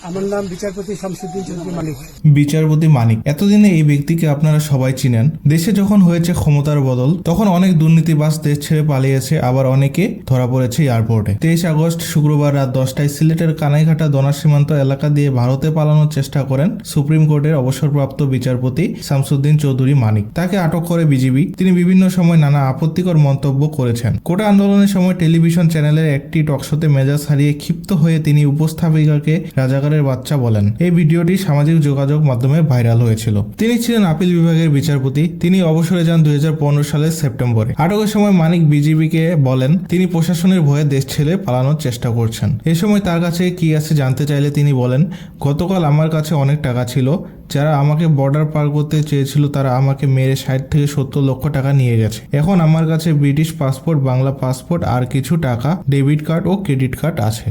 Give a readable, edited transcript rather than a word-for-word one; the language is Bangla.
আমার নাম বিচারপতি শামসুদ্দিন চৌধুরী মানিক। বিচারপতি মানিক, এতদিনে এই ব্যক্তিকে আপনারা সবাই চিনেন। দেশে যখন হয়েছে ক্ষমতার বদল, তখন অনেক দুর্নীতিবাজ দেশ ছেড়ে পালিয়েছে, আবার অনেকে ধরা পড়েছে এয়ারপোর্টে। 23 আগস্ট শুক্রবার রাত 10টায় সিলেটের কানাইঘাটা দোনা সীমান্ত এলাকা দিয়ে ভারতে পালানোর চেষ্টা করেন সুপ্রিম কোর্টের অবসরপ্রাপ্ত বিচারপতি শামসুদ্দিন চৌধুরী মানিক। তাকে আটক করে বিজিবি। তিনি বিভিন্ন সময় নানা আপত্তিকর মন্তব্য করেছেন। কোটা আন্দোলনের সময় টেলিভিশন চ্যানেলের একটি টকশোতে মেজাজ হারিয়ে ক্ষিপ্ত হয়ে তিনি উপস্থাপিকাকে রাজাকারের বাচ্চা বলেন। এই ভিডিওটি সামাজিক যোগাযোগ মাধ্যমে ভাইরাল হয়েছিল। তিনি ছিলেন আপিল বিভাগের বিচারপতি। তিনি অবসরে যান 2015 সালের সেপ্টেম্বরে। আটকের সময় মানিক বিজিবিকে বলেন তিনি প্রশাসনের ভয়ে দেশ ছেড়ে পালানোর চেষ্টা করছেন। এ সময় তার কাছে কি আছে জানতে চাইলে তিনি বলেন, গতকাল আমার কাছে অনেক টাকা ছিল। যারা আমাকে বর্ডার পার করতে চেয়েছিল তারা আমাকে মেরে 60 থেকে 70 লক্ষ টাকা নিয়ে গেছে। এখন আমার কাছে ব্রিটিশ পাসপোর্ট, বাংলা পাসপোর্ট আর কিছু টাকা, ডেবিট কার্ড ও ক্রেডিট কার্ড আছে।